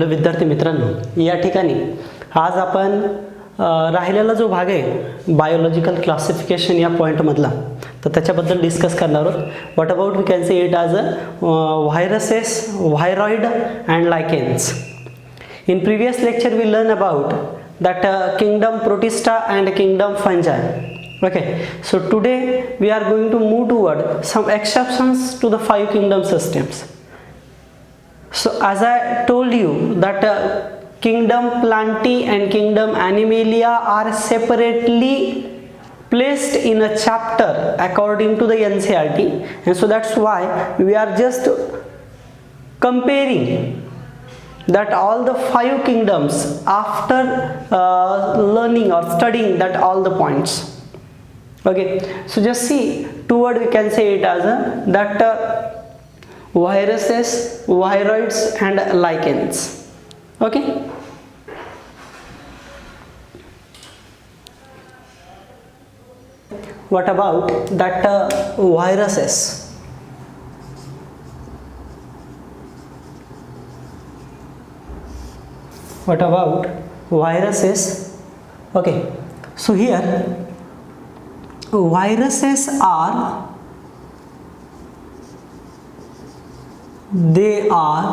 विद्यार्थी मित्रांनो, या ठिकाणी आज आपण राहिलेला जो भाग आहे बायोलॉजिकल क्लासिफिकेशन या पॉईंटमधला, तर त्याच्याबद्दल डिस्कस करणार आहोत. What about we can say it as viruses, viroid and lichens. In previous lecture we learned about that kingdom Protista and kingdom Fungi. Okay, so today we are going to move toward some exceptions to the five kingdom systems. So as I told you that kingdom Plantae and kingdom Animalia are separately placed in a chapter according to the NCERT, and so that's why we are just comparing that all the five kingdoms after learning or studying that all the points. Okay, so just see, two word we can say it as that viruses, viroids and lichens. Okay, what about that viruses? What about viruses? Okay, so here viruses are, they are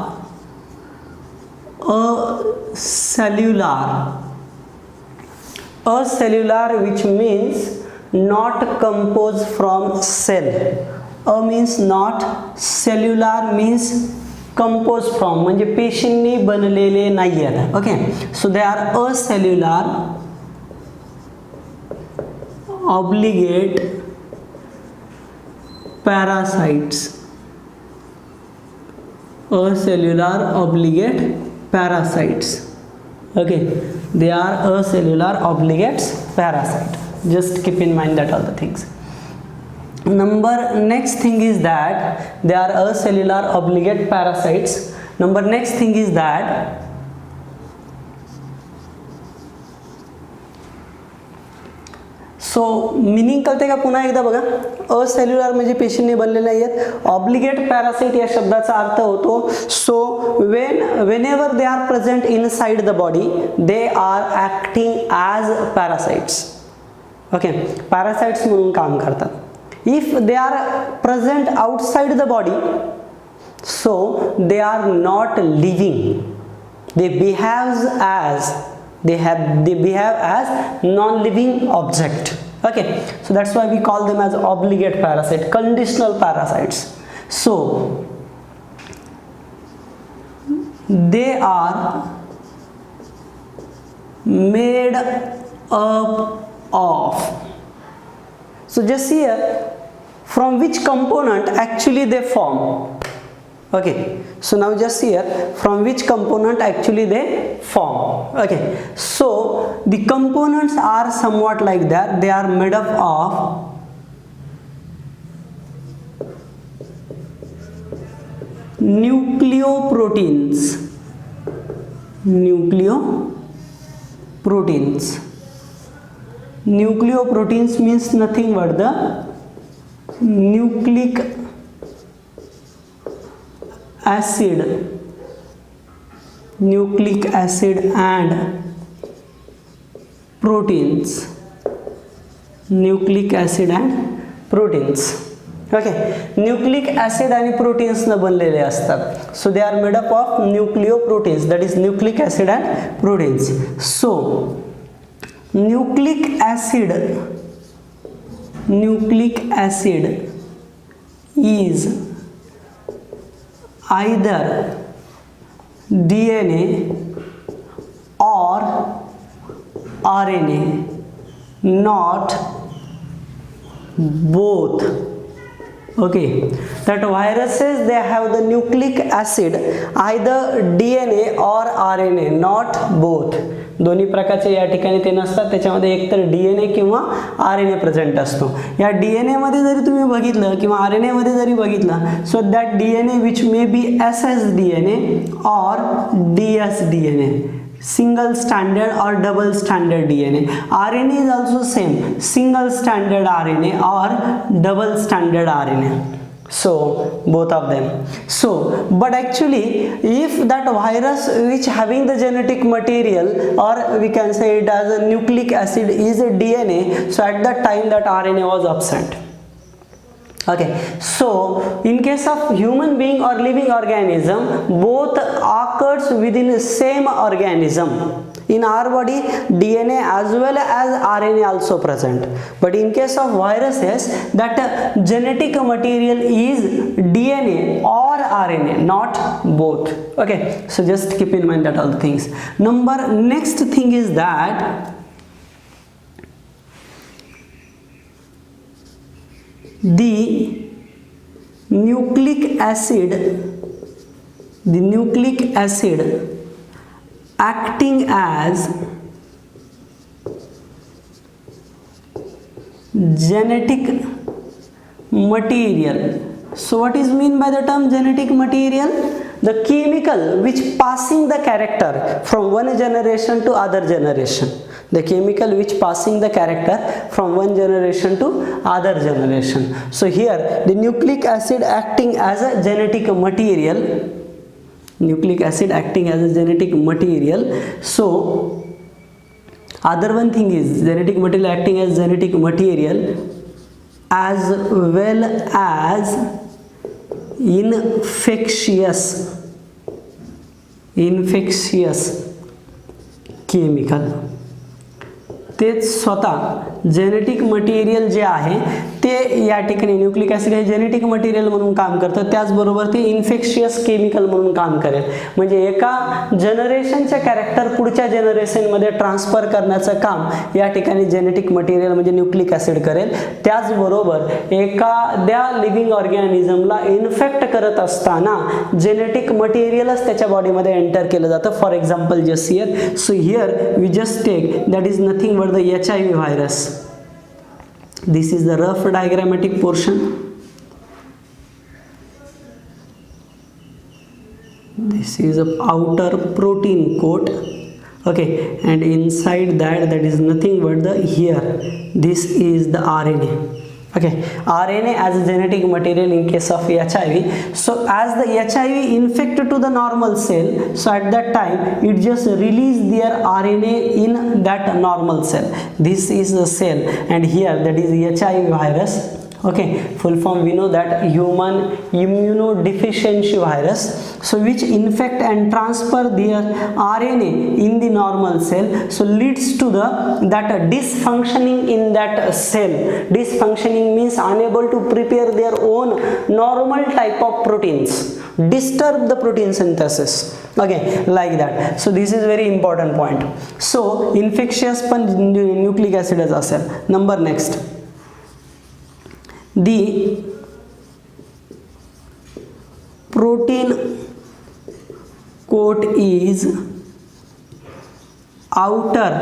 acellular, which means not composed from cell. A means not, cellular means compose from, म्हणजे पेशींनी बनलेले नाही आहेत. Okay, so they are acellular obligate parasites. Acellular obligate parasites. Okay, they are acellular obligates parasite. Just keep in mind that all the things. Next thing is that they are acellular obligate parasites. Next thing is that so meaning कळते का? पुन्हा एकदा बघा. Acellular म्हणजे पेशींनी बनलेले आहेत. Obligate parasite या शब्दाचा अर्थ होतो सो whenever they are present inside the body they are acting as parasites. Okay, parasites म्हणून काम करतात. If they are present outside the body, so they are not living. They behave as non-living object. Okay, so that's why we call them as obligate parasite, conditional parasites. So they are made up of. So just here, from which component actually they form. Okay, so now just here, from which component actually they form. Okay, so the components are somewhat like that. They are made up of nucleoproteins. Nucleoproteins means nothing but the nucleic acid and proteins. Okay, nucleic acid आणि proteins न बनलेले असतात. So they are made up of nucleoproteins, that is nucleic acid and proteins. So nucleic acid is either DNA or RNA, not both. Okay, that viruses they have the nucleic acid either DNA or RNA, not both. दोन्ही प्रकारचे या ठिकाणी ते नसतात. त्याच्यामध्ये एकतर DNA किंवा RNA present असतो. या DNA मध्ये जरी तुम्ही बघितलं किंवा RNA मध्ये जरी बघितलं, so that DNA which may be ssDNA or dsDNA, single stranded or double stranded DNA. RNA is also same, single stranded RNA or double stranded RNA. So both of them. So but actually if that virus which having the genetic material, or we can say it as a nucleic acid, is a DNA, so at that time that RNA was absent. Okay, so in case of human being or living organism, both occurs within the same organism. In our body, DNA as well as RNA also present, but in case of viruses, that genetic material is DNA or RNA, not both. Okay, so just keep in mind that all the things. Next thing is that the nucleic acid acting as genetic material. So what is mean by the term genetic material? The chemical which passing the character from one generation to other generation. The chemical which passing the character from one generation to other generation. So here the nucleic acid acting as a genetic material. Nucleic acid acting as a genetic material. So other one thing is genetic material acting as genetic material, as well as infectious chemical. तेच स्वतः genetic material जे आहे ते या ठिकाणी nucleic acid हे genetic material म्हणून काम करतं, त्याचबरोबर ते इन्फेक्शियस केमिकल म्हणून काम करेल. म्हणजे एका जनरेशनचे कॅरेक्टर पुढच्या जनरेशनमध्ये ट्रान्सफर करण्याचं काम या ठिकाणी जेनेटिक मटेरियल म्हणजे न्यूक्लिक ॲसिड करेल. त्याचबरोबर एखाद्या लिव्हिंग ऑर्गॅनिझमला इन्फेक्ट करत असताना जेनेटिक मटेरियलच त्याच्या बॉडीमध्ये एंटर केलं जातं. For example just here, so here we just take that is nothing but the HIV virus. This is the rough diagrammatic portion. This is a outer protein coat. Okay, and inside that is nothing but the here. This is the RNA. Okay, RNA as a genetic material in case of HIV. So as the HIV infect to the normal cell, so at that time it just release their RNA in that normal cell. This is the cell, and here that is HIV virus. Okay, full form we know that human immunodeficiency virus, so which infect and transfer their RNA in the normal cell, so leads to that dysfunctioning in that cell. Dysfunctioning means unable to prepare their own normal type of proteins, disturb the protein synthesis. Okay, like that. So this is very important point. So infectious पण nucleic acid असेल. Number next, the protein coat is outer.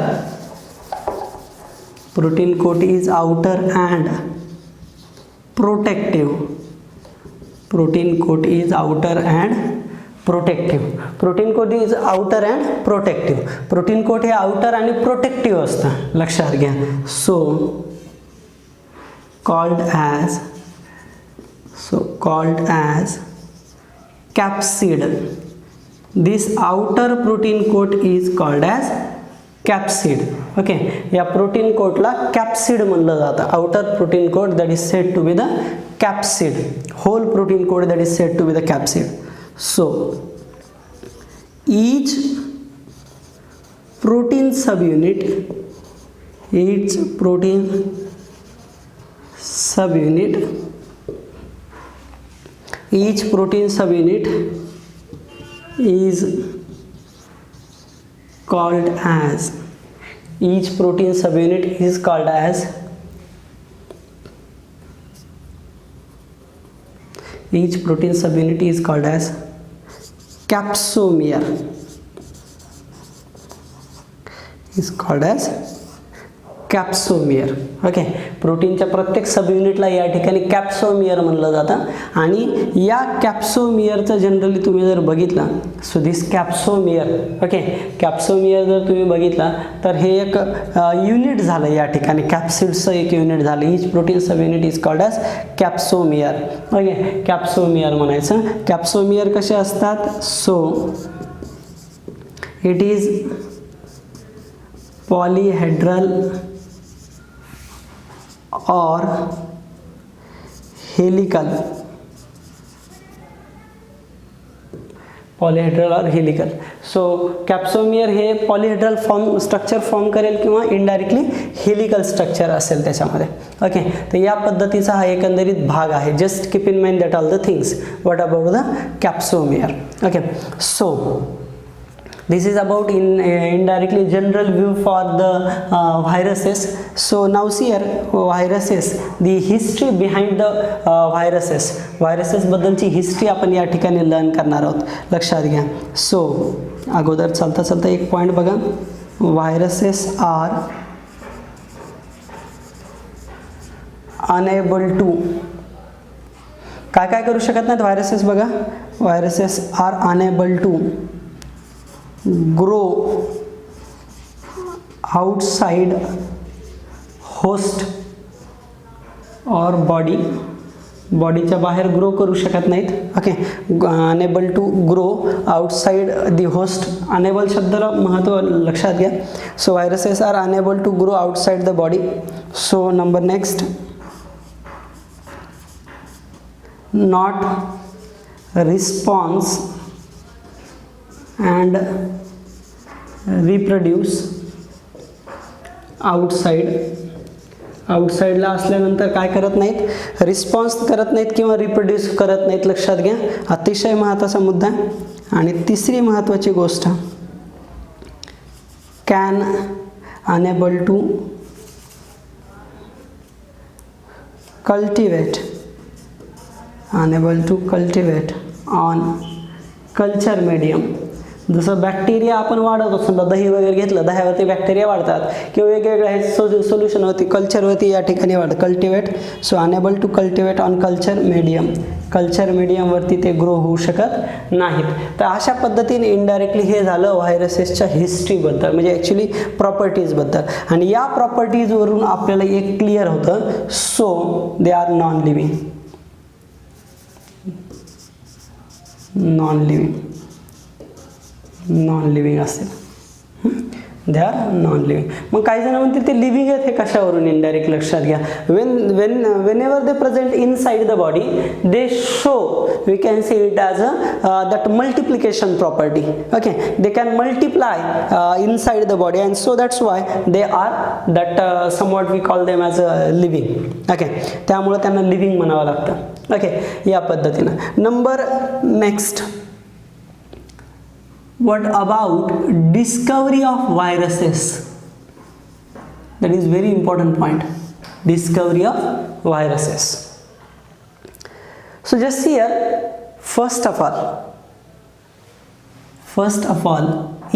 Protein coat is outer and protective. Protein coat is outer and protective. Protein coat is outer and protective. Protein coat हे outer आणि protective असतं, लक्षात घ्या. So called as capsid. This outer protein coat is called as capsid. Okay, या protein coat ला capsid म्हणलं जातं. Outer protein coat that is said to be the capsid. Whole protein coat that is said to be the capsid. So each protein subunit is called as capsomer. Is called as capsomere. Okay, प्रोटीनच्या प्रत्येक sub युनिटला या ठिकाणी कॅप्सोमियर म्हणलं जातं. आणि या कॅप्सोमियरचं generally तुम्ही जर बघितलं, सो दिस कॅप्सोमियर, ओके, कॅप्सोमियर जर तुम्ही बघितला तर हे एक युनिट झालं या ठिकाणी, कॅप्सिडचं एक युनिट झालं. Each protein sub unit is called as capsomere. Okay, capsomere म्हणायचं. कॅप्सोमियर कसे असतात? सो इट इज पॉलीहेड्रल और हेलिकल. पॉलीहेड्रल और हेलिकल. सो कॅप्सोमियर हे पॉलीहेड्रल स्ट्रक्चर फॉर्म करेल किंवा इनडायरेक्टली हेलिकल स्ट्रक्चर असेल त्याच्यामध्ये. ओके, तर या पद्धतीचा हा एकंदरीत भाग आहे. Just keep in mind that all the things. What about the capsomere? Okay, so this is about indirectly general view for the viruses. So now see here, viruses, the history behind the viruses बद्दलची history आपण या ठिकाणी learn करणार आहोत. लक्षात घ्या. सो अगोदर चालता चालता एक पॉइंट बघा. viruses are unable to, काय काय करू शकत नाहीत व्हायरसेस? बघा, viruses are unable to grow outside host और बॉडीच्या बाहेर ग्रो करू शकत नाहीत. Okay, unable to grow outside the host. Unable शब्दाला महत्त्व लक्षात घ्या. So viruses are unable to grow outside the body. So number next, not response and reproduce आउटसाइडला असल्यानंतर काय करत नाहीत? रिस्पॉन्स करत नाहीत किंवा रिप्रोड्यूस करत नाहीत. लक्षात घ्या, अतिशय महत्त्वाचा मुद्दा. आणि तिसरी महत्त्वाची गोष्ट, can enable to cultivate on culture medium. जसं बॅक्टेरिया आपण वाढवतो, समजा दही वगैरे घेतलं, दह्यावरती बॅक्टेरिया वाढतात किंवा वेगवेगळ्या हे सोल्युशनवरती, कल्चरवरती या ठिकाणी वाढतं. Cultivate. So unable to cultivate on culture मीडियमवरती ते ग्रो होऊ शकत नाहीत. तर अशा पद्धतीने इनडायरेक्टली हे झालं व्हायरसेसच्या हिस्ट्रीबद्दल, म्हणजे ॲक्च्युली प्रॉपर्टीजबद्दल. आणि या प्रॉपर्टीजवरून आपल्याला एक क्लिअर होतं, so they are non living असेल. They are non living. मग काही जण म्हणतील ते लिव्हिंग आहेत, हे कशावरून? इनडायरेक्ट. लक्षात घ्या, whenever they present inside the body, they show, we can say it as that multiplication property. Okay, they can multiply inside the body, and so that's why they are that somewhat we call them as living. Okay, त्यामुळे त्यांना living म्हणावं लागतं. Okay, या पद्धतीनं. Number next, what about discovery of viruses? That is very important point. Discovery of viruses. So just here, first of all,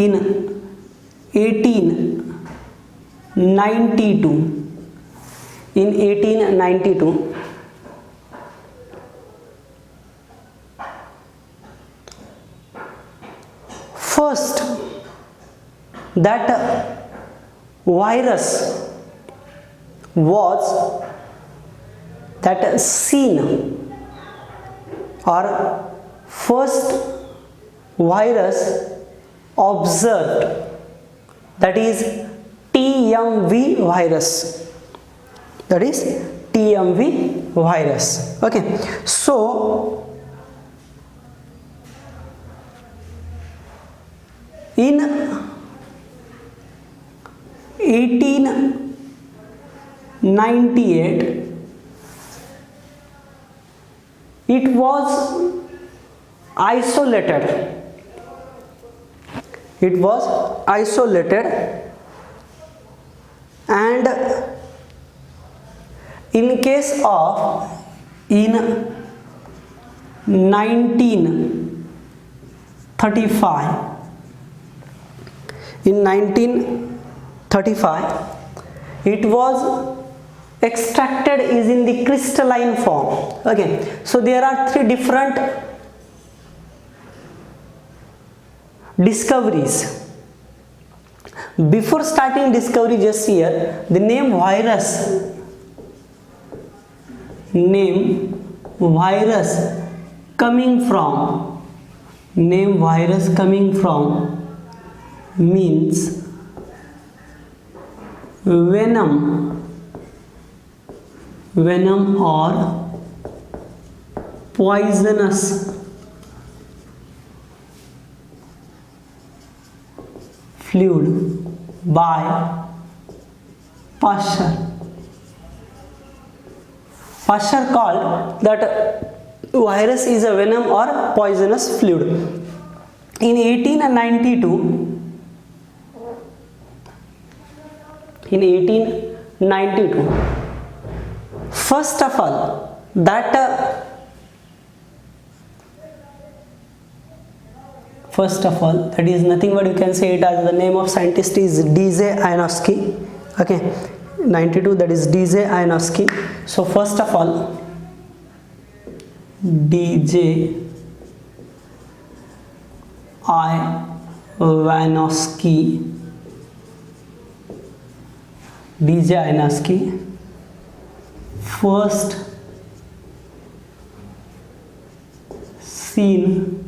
in 1892, first that virus was seen, or first virus observed, that is TMV virus. Okay, so in 1898 it was isolated. And in case of in 1935 it was extracted is in the crystalline form. Okay, so there are 3 different discoveries. Before starting discovery, just here the name virus coming from means venom or poisonous fluid by Pasteur. Pasteur called that virus is a venom or poisonous fluid. In 1892, first of all, that is nothing but you can say it as the name of scientist is D.J. Ionescu. Okay, 92, that is D.J. Ionescu. So first of all, D.J. Ionescu first seen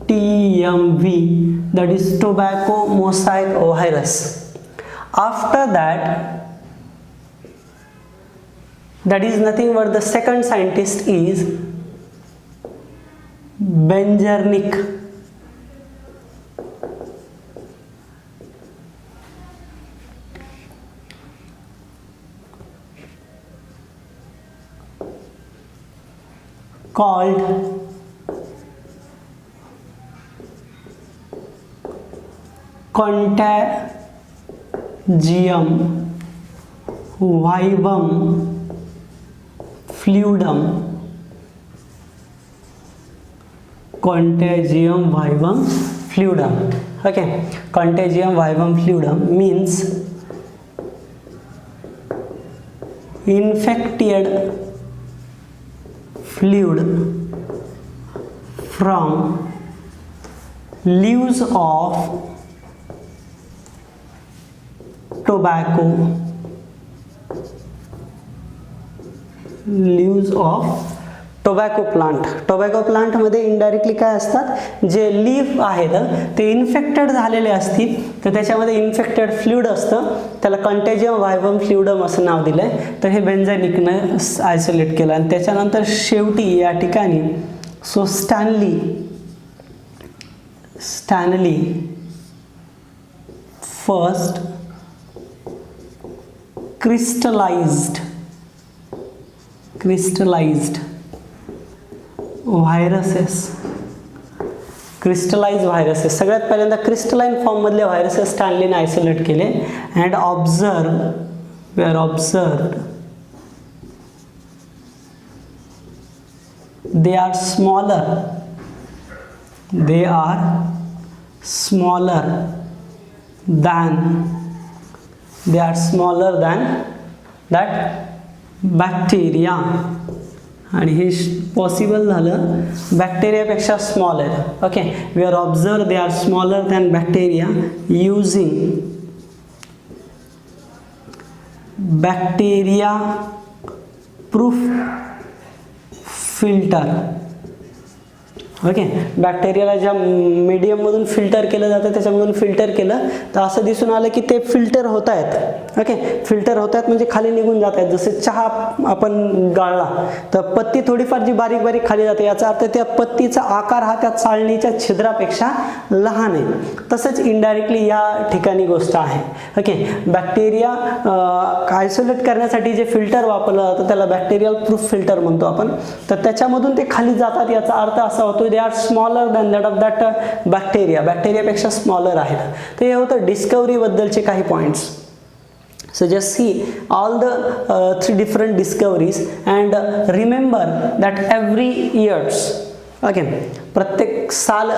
TMV, that is tobacco mosaic virus. After that is nothing but the second scientist is Benjernik. Called Contagium vivum fluidum. Contagium vivum fluidum. Okay, Contagium vivum fluidum means infected fluid from leaves of tobacco, tobacco प्लांटमध्ये indirectly काय असतात, जे leaf आहेत ते infected झालेले असतील तर त्याच्यामध्ये infected fluid असतं, त्याला कंटेजियम व्हायवम फ्लुइडम असं नाव दिलं आहे. तर हे बेंझॅनिकनं आयसोलेट केलं आणि त्याच्यानंतर शेवटी या ठिकाणी so Stanley first crystallized viruses सगळ्यात पहिल्यांदा क्रिस्टलाइन फॉर्म मधले व्हायरसेस स्टॅनलीने आयसोलेट केले and observed they are smaller than that bacteria. आणि हे पॉसिबल झालं बॅक्टेरियापेक्षा smaller. Okay, we are observe they are smaller than bacteria using bacteria proof filter. Okay, बॅक्टेरियाला ज्या मीडियममधून फिल्टर केलं जातं त्याच्यामधून फिल्टर केलं तर असं दिसून आलं की ते फिल्टर होत आहेत. ओके, फिल्टर होत आहेत म्हणजे खाली निघून जात आहेत. जसे चहा आपण गाळला तर पत्ती थोडीफार जी बारीक बारीक खाली जाते, याचा अर्थ त्या पत्तीचा आकार हा त्या चाळणीच्या छिद्रापेक्षा लहान आहे. तसंच इनडायरेक्टली या ठिकाणी गोष्ट आहे. ओके, बॅक्टेरिया आयसोलेट करण्यासाठी जे फिल्टर वापरलं जातं त्याला बॅक्टेरियल प्रूफ फिल्टर म्हणतो आपण. तर त्याच्यामधून ते खाली जातात, याचा अर्थ असा होतो they are smaller than that of that बॅक्टेरियापेक्षा स्मॉलर आहेत. तर हे होतं डिस्कवरी बद्दलचे काही points. So just see all the 3 different discoveries and remember that every years, okay, प्रत्येक साल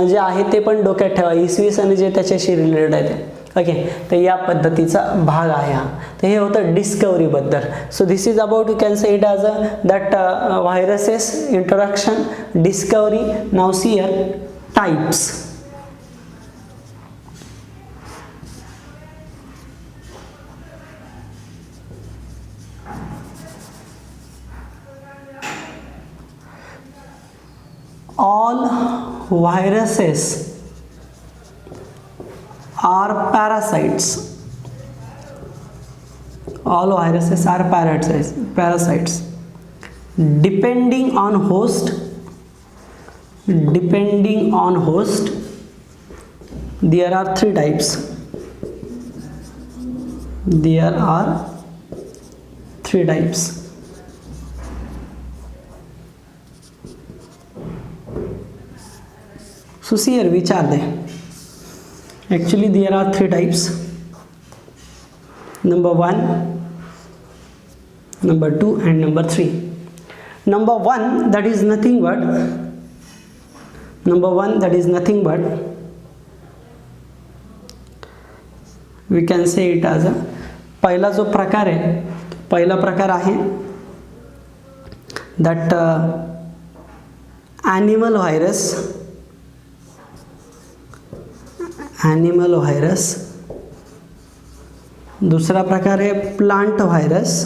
जे आहे ते पण डोक्यात ठेवा, इसवी सन जे त्याच्याशी रिलेटेड आहे. ओके, तर या पद्धतीचा भाग आहे हा. तर हे होतं डिस्कवरीबद्दल. So this is about, you can say it as a that viruses introduction, discovery. Now see here types. All viruses are parasites. All viruses are parasites. Depending on host, there are three types. There are three types. So see here, which are they? Actually there are three types. Number 1, number 2 and number 3. Number 1, that is nothing but we can say it as a, पहिला जो प्रकार आहे, पहिला प्रकार आहे that animal virus. दूसरा प्रकार आहे प्लांट व्हायरस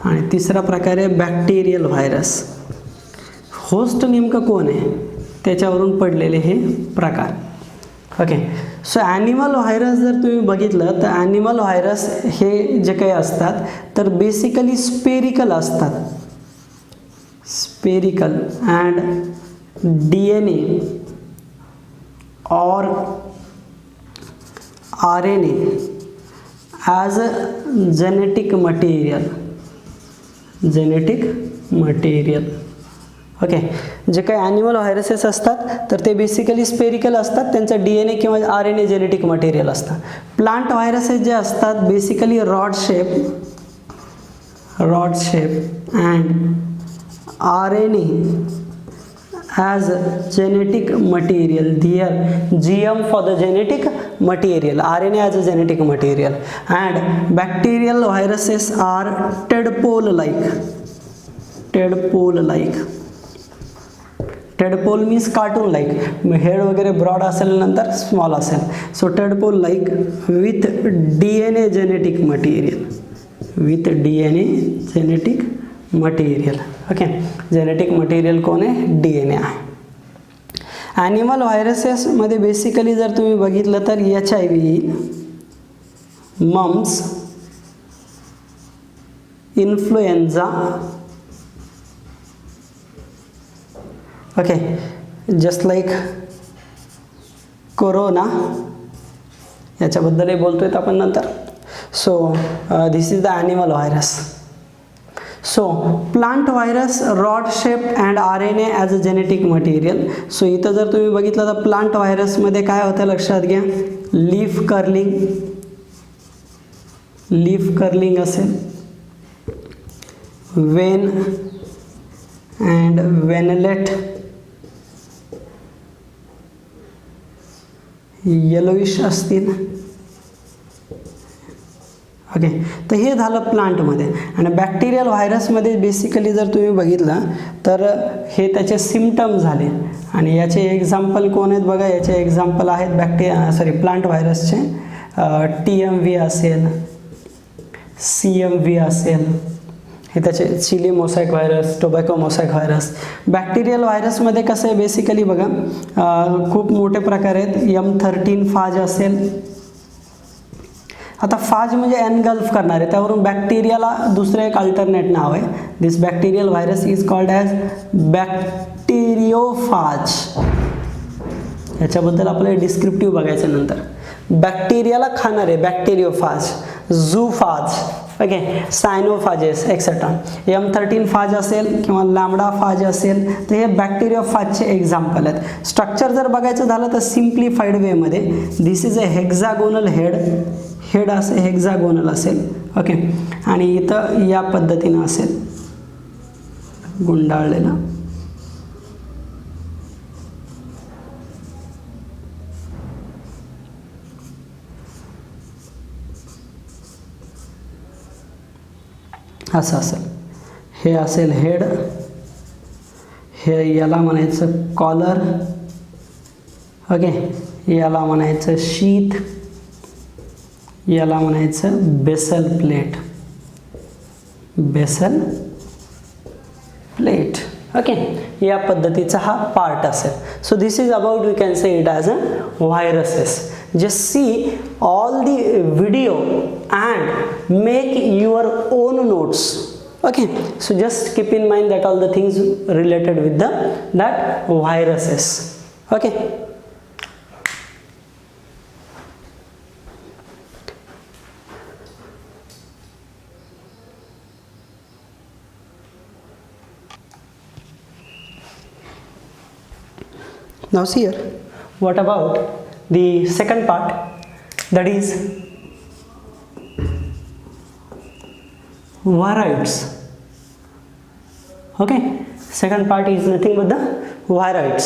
आणि तिसरा प्रकार आहे बॅक्टेरियल व्हायरस. होस्ट नेमकं कोण आहे त्याच्यावरून पडलेले हे प्रकार. ओके, सो ॲनिमल व्हायरस जर तुम्ही बघितलं तर ॲनिमल व्हायरस हे जे काही असतात तर बेसिकली स्पेरिकल असतात. Spherical and DNA or RNA as a genetic material. Okay, जे काही ॲनिमल व्हायरसेस असतात तर ते बेसिकली स्पेरिकल असतात, त्यांचा DNA किंवा RNA जेनेटिक मटेरियल असतं. प्लांट व्हायरसेस जे असतात basically rod shape and RNA as genetic material. There GM for the genetic material, RNA as a genetic material. And bacterial viruses are tadpole like. Tadpole means cartoon like, head वगैरे broad असेल नंतर small असेल. सो tadpole like with DNA genetic material. Okay, genetic material कोण आहे? DNA आहे. Animal व्हायरसेसमध्ये basically जर तुम्ही बघितलं तर HIV, mumps, influenza, okay, just like corona, याच्याबद्दलही बोलतोय आपण नंतर. So this is the animal virus. So plant virus rod shaped and RNA as a genetic material. So इथं जर तुम्ही बघितलं तर प्लांट व्हायरसमध्ये काय होतं लक्षात घ्या, लीफ कर्लिंग असेल, वेन अँड वेनलेट येलोइश असतील. ओके, तर हे झालं प्लांटमध्ये. आणि बॅक्टेरियल व्हायरसमध्ये बेसिकली जर तुम्ही बघितलं तर हे त्याचे सिम्पटम झाले. आणि याचे एक्झाम्पल कोण आहेत बघा, याचे एक्झाम्पल आहेत प्लांट व्हायरसचे TMV असेल, CMV असेल, हे त्याचे chilli mosaic virus, tobacco mosaic virus. Bacterial व्हायरसमध्ये कसं आहे बेसिकली बघा, खूप मोठे प्रकार आहेत. M13 फाज असेल. आता फाज म्हणजे एनगल्फ करणारे, त्यावरून बॅक्टेरियाला दुसरं एक अल्टरनेट नाव आहे. This bacterial virus is called as bacteriophage. याच्याबद्दल आपल्याला डिस्क्रिप्टिव्ह बघायचं नंतर. बॅक्टेरियाला खाणारे बॅक्टेरियोफाज, झूफाज, ओके, सायनोफाजेस एक्सेट्रा. M13 फाज असेल किंवा लॅम्बडा फाज असेल तर हे बॅक्टेरियोफाजचे एक्झाम्पल आहेत. स्ट्रक्चर जर बघायचं झालं तर सिम्प्लिफाईड वेमध्ये this is a hexagonal head असे हेक्झागोनल असेल. ओके, आणि इथं या पद्धतीनं असेल गुंडाळलेला. असं असेल, हे असेल हेड, हे याला म्हणायचं कॉलर, ओके, याला म्हणायचं शीथ, याला म्हणायचं basal plate, basal plate, okay. या पद्धतीचा हा पार्ट असेल. So this is about we can say it as a viruses. Just see all the video and make your own notes. Okay, so just keep in mind that all the things related with that viruses. Okay. Now see here, what about the second part, that is viroids. Okay, second part is nothing but the viroids.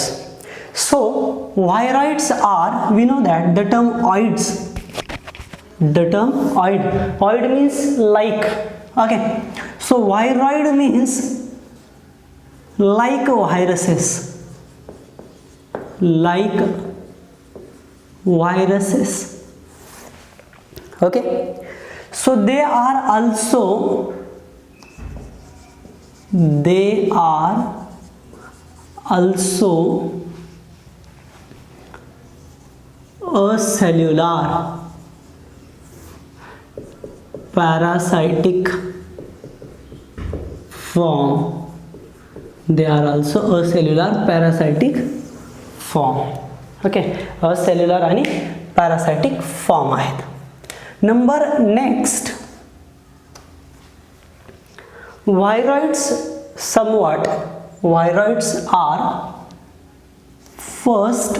So viroids are, we know that the term oids, the term oid means like, okay. So viroid means like viruses, like viruses, okay. So they are also a cellular parasitic form. They are also a cellular parasitic form, okay. A cellular आणि parasitic form आहेत. Number next, viroids somewhat, viroids are first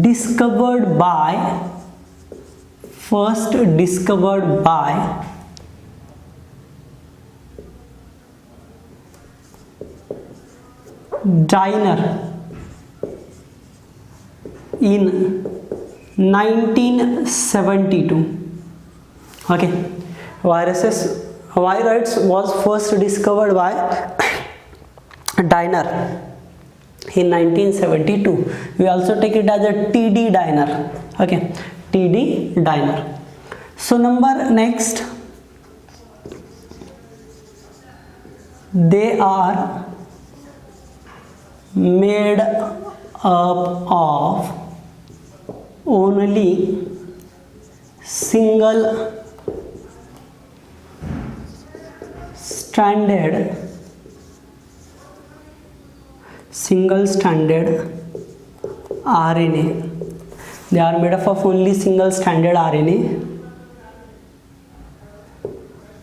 discovered by Diner in 1972. Okay, viroids was first discovered by Diner in 1972. We also take it as a TD Diner, okay, TD Diner. So number next, they are made up of only single stranded RNA. They are made up of only single stranded RNA,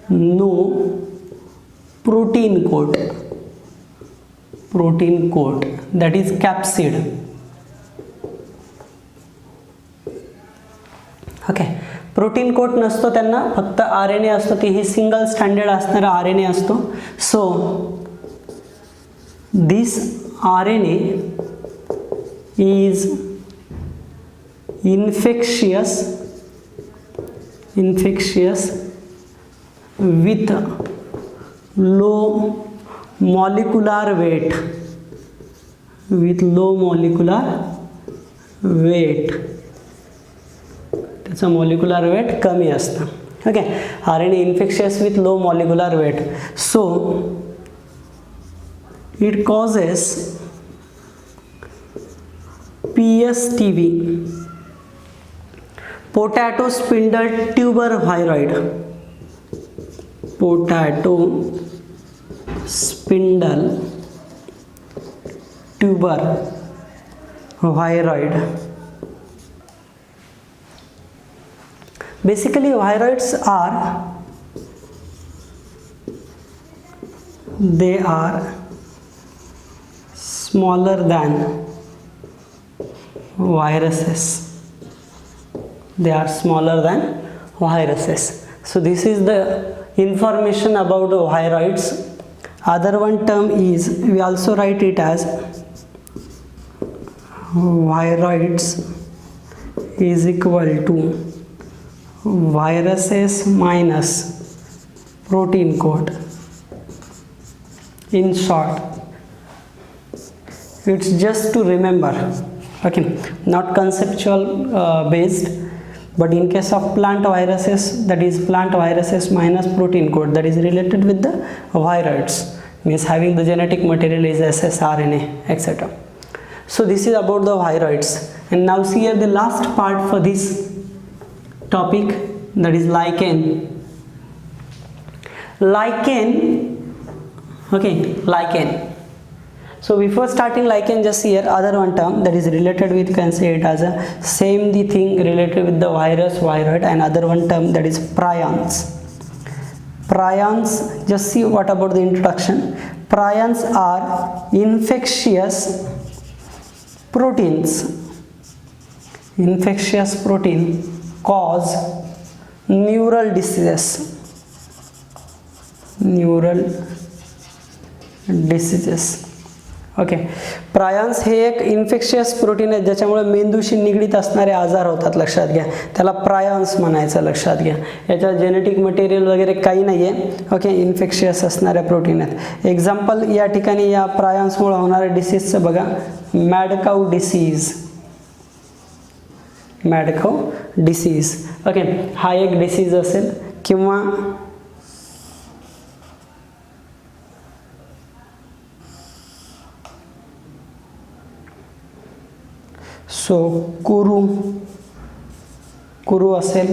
no protein coat, that is capsid, okay. Protein coat नसतो त्यांना, फक्त RNA असतो, ती ही single standard असणारा RNA असतो. So this RNA is infectious with low molecular weight, त्याचं molecular weight कमी असतं, okay. RNA infectious with low molecular weight, so it causes PSTV, potato spindle tuber viroid, potato spindle tuber viroid. Basically viroids are, they are smaller than viruses, so this is the information about viroids. Other one term is, we also write it as viroids is equal to viruses minus protein code. In short, it's just to remember, okay, not conceptual based, but in case of plant viruses, that is plant viruses minus protein code, that is related with the viroids, means having the genetic material is ssRNA, etc. So this is about the viroids. And now see here the last part for this topic, that is lichen. Lichen. So before starting lichen, just here other one term that is related with, you can say it as a same the thing related with the virus, viroid, and other one term that is prions. Prions, just see what about the introduction. Prions are infectious proteins. Infectious protein cause neural diseases. Okay, prions हे एक infectious protein आहे ज्याच्यामुळे मेंदूशी निगडीत असणारे आजार होतात, लक्षात घ्या. त्याला प्रायन्स म्हणायचं, लक्षात घ्या. याच्यात जेनेटिक मटेरियल वगैरे काही नाही आहे. ओके, इन्फेक्शियस असणाऱ्या प्रोटीन आहेत. एक्झाम्पल या ठिकाणी या प्रायन्समुळे होणाऱ्या डिसीजचं बघा, मॅड काऊ डिसीज. ओके, हा एक डिसीज असेल, किंवा सो कुरू असेल,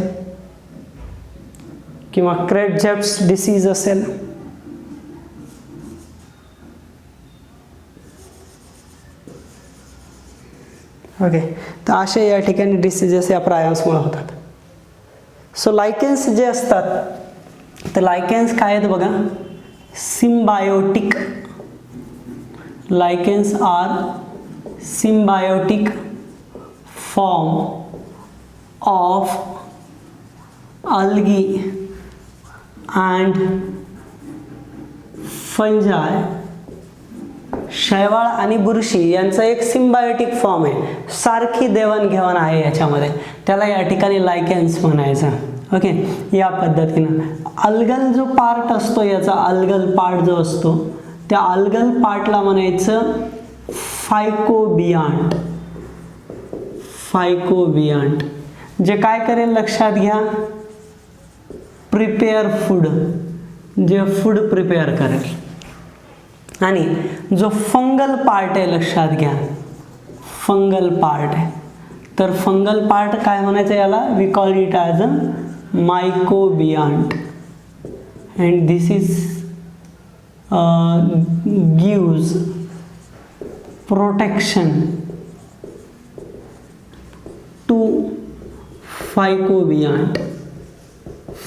किंवा क्रेटजेप्स डिसीज असेल. ओके, तर असे या ठिकाणी डिसीजेस या प्रायन्समुळे होतात. सो लायकेन्स जे असतात, तर लायकेन्स काय आहेत बघा, symbiotic. Lichens are symbiotic form of algae and fungi. शैवाळ आणि बुरशी यांचा एक सिम्बायोटिक फॉर्म आहे, सारखी देवाणघेवाण आहे याच्यामध्ये, त्याला या ठिकाणी लायकेन्स म्हणायचं. ओके, या पद्धतीनं अल्गल जो पार्ट असतो याचा, अल्गल पार्ट जो असतो त्या अल्गल पार्टला म्हणायचं फायकोबियांट. जे काय करेल लक्षात घ्या, प्रिपेअर फूड, जे फूड प्रिपेअर करेल. आणि जो फंगल पार्ट आहे, लक्षात घ्या, फंगल पार्ट आहे, तर फंगल पार्ट काय म्हणायचं याला, we call it as a mycobiont. And this is gives protection to phycobiont.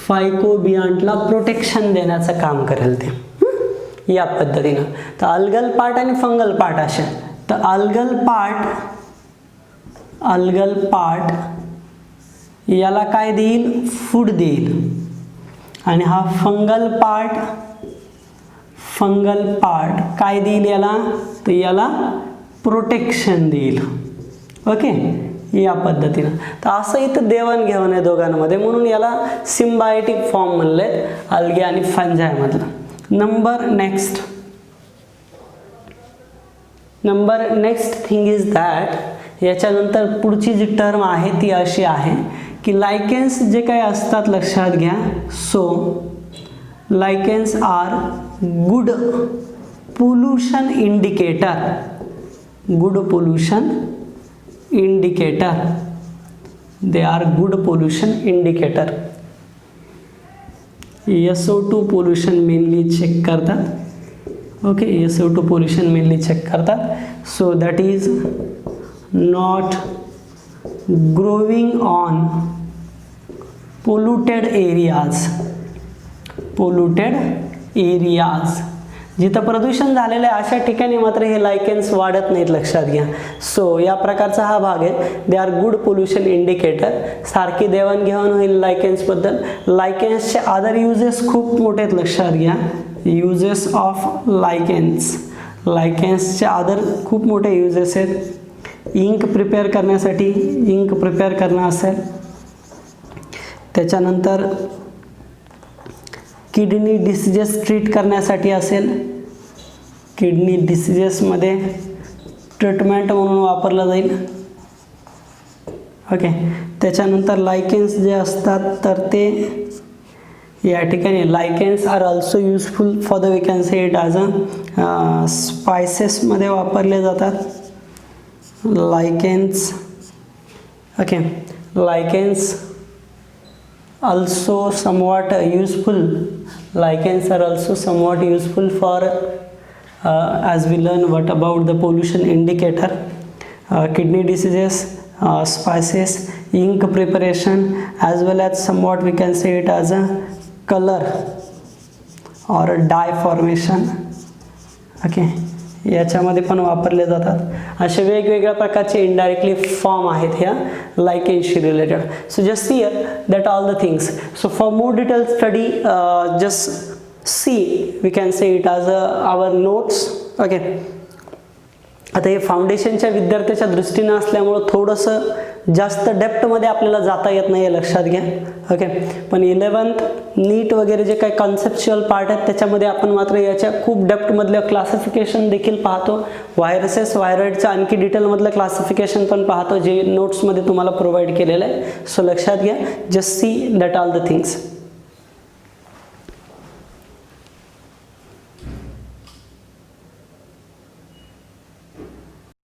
फायकोबियांटला प्रोटेक्शन देण्याचं काम करेल ते, या पद्धतीनं. तर अल्गल पार्ट आणि फंगल पार्ट असे. तर अल्गल पार्ट याला काय देईल, फूड देईल. आणि हा फंगल पार्ट काय देईल याला, तर याला प्रोटेक्शन देईल. ओके, या पद्धतीनं. तर असं इथं देवाणघेवाण आहे दोघांमध्ये, म्हणून याला सिम्बायोटिक फॉर्म म्हणले अल्गे आणि फंजाय मधला. Number next thing is that, याच्यानंतर पुढची जी टर्म आहे ती अशी आहे की लायकेन्स जे काही असतात, लक्षात घ्या. So lichens are good pollution indicator. They are good pollution indicator. SO2 pollution mainly check करतात. Okay, SO2 pollution mainly check करतात. So that is not growing on polluted areas. जिथं प्रदूषण झालेलं आहे अशा ठिकाणी मात्र हे लायकेन्स वाढत नाहीत, लक्षात घ्या. सो या प्रकारचा हा भाग आहे. They are good pollution indicator. सारखी देवाणघेवाण होईल लायकेन्सबद्दल. लायकेन्सचे अदर युजेस खूप मोठे आहेत, लक्षात घ्या. युजेस ऑफ लायकेन्सचे अदर खूप मोठे युजेस आहेत. इंक प्रिपेअर करण्यासाठी, इंक प्रिपेअर करणं असेल, त्याच्यानंतर किडनी डिसीजेस ट्रीट करण्यासाठी असेल, किडनी डिसीजेसमध्ये ट्रीटमेंट म्हणून वापरलं जाईल. ओके, त्याच्यानंतर लायकेन्स जे असतात तर ते या ठिकाणी lichens are also useful for the we can say it as a स्पायसेसमध्ये वापरले जातात. Lichens, okay, lichens also somewhat useful, lichens are also somewhat useful for as we learn what about the pollution indicator, kidney diseases, spices, ink preparation, as well as somewhat we can say it as a color or a dye formation. Okay, याच्यामध्ये पण वापरले जातात. असे वेगवेगळ्या प्रकारचे indirectly form आहेत ह्या लायकेन्सशी related. So just see that all the things. So for more detail study just see we can say it as our notes. Okay, आता हे फाउंडेशनच्या विद्यार्थ्याच्या दृष्टीने असल्यामुळं थोडंसं जास्त डेप्थमध्ये आपल्याला जाता येत नाही आहे, लक्षात घ्या. ओके, पण 11th नीट वगैरे जे काही कॉन्सेप्च्युअल पार्ट आहेत त्याच्यामध्ये आपण मात्र याच्या खूप डेप्थमधलं क्लासिफिकेशन देखील पाहतो. व्हायरसेस, व्हायरॉइडचं आणखी डिटेलमधलं क्लासिफिकेशन पण पाहतो, जे नोट्समध्ये तुम्हाला प्रोव्हाइड केलेलं आहे. सो लक्षात घ्या, just see that all the things.